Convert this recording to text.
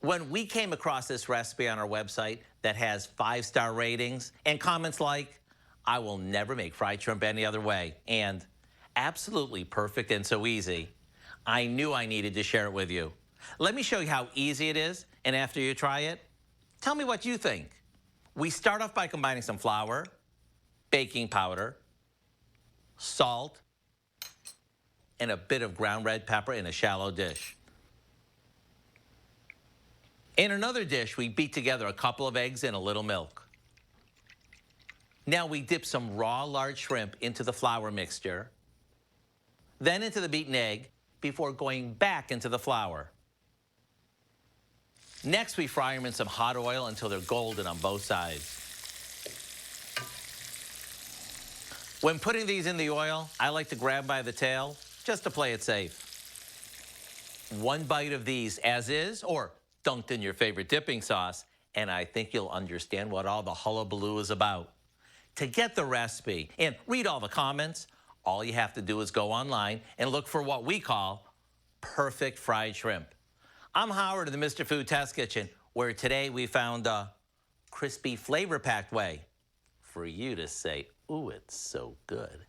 When we came across this recipe on our website that has 5-star ratings and comments like, I will never make fried shrimp any other way, and absolutely perfect and so easy, I knew I needed to share it with you. Let me show you how easy it is, and after you try it, tell me what you think. We start off by combining some flour, baking powder, salt, and a bit of ground red pepper in a shallow dish. In another dish, we beat together a couple of eggs and a little milk. Now we dip some raw large shrimp into the flour mixture, then into the beaten egg before going back into the flour. Next, we fry them in some hot oil until they're golden on both sides. When putting these in the oil, I like to grab by the tail just to play it safe. One bite of these as is, or dunked in your favorite dipping sauce, and I think you'll understand what all the hullabaloo is about. To get the recipe and read all the comments, all you have to do is go online and look for what we call perfect fried shrimp. I'm Howard of the Mr. Food Test Kitchen, where today we found a crispy, flavor-packed way for you to say, ooh, it's so good.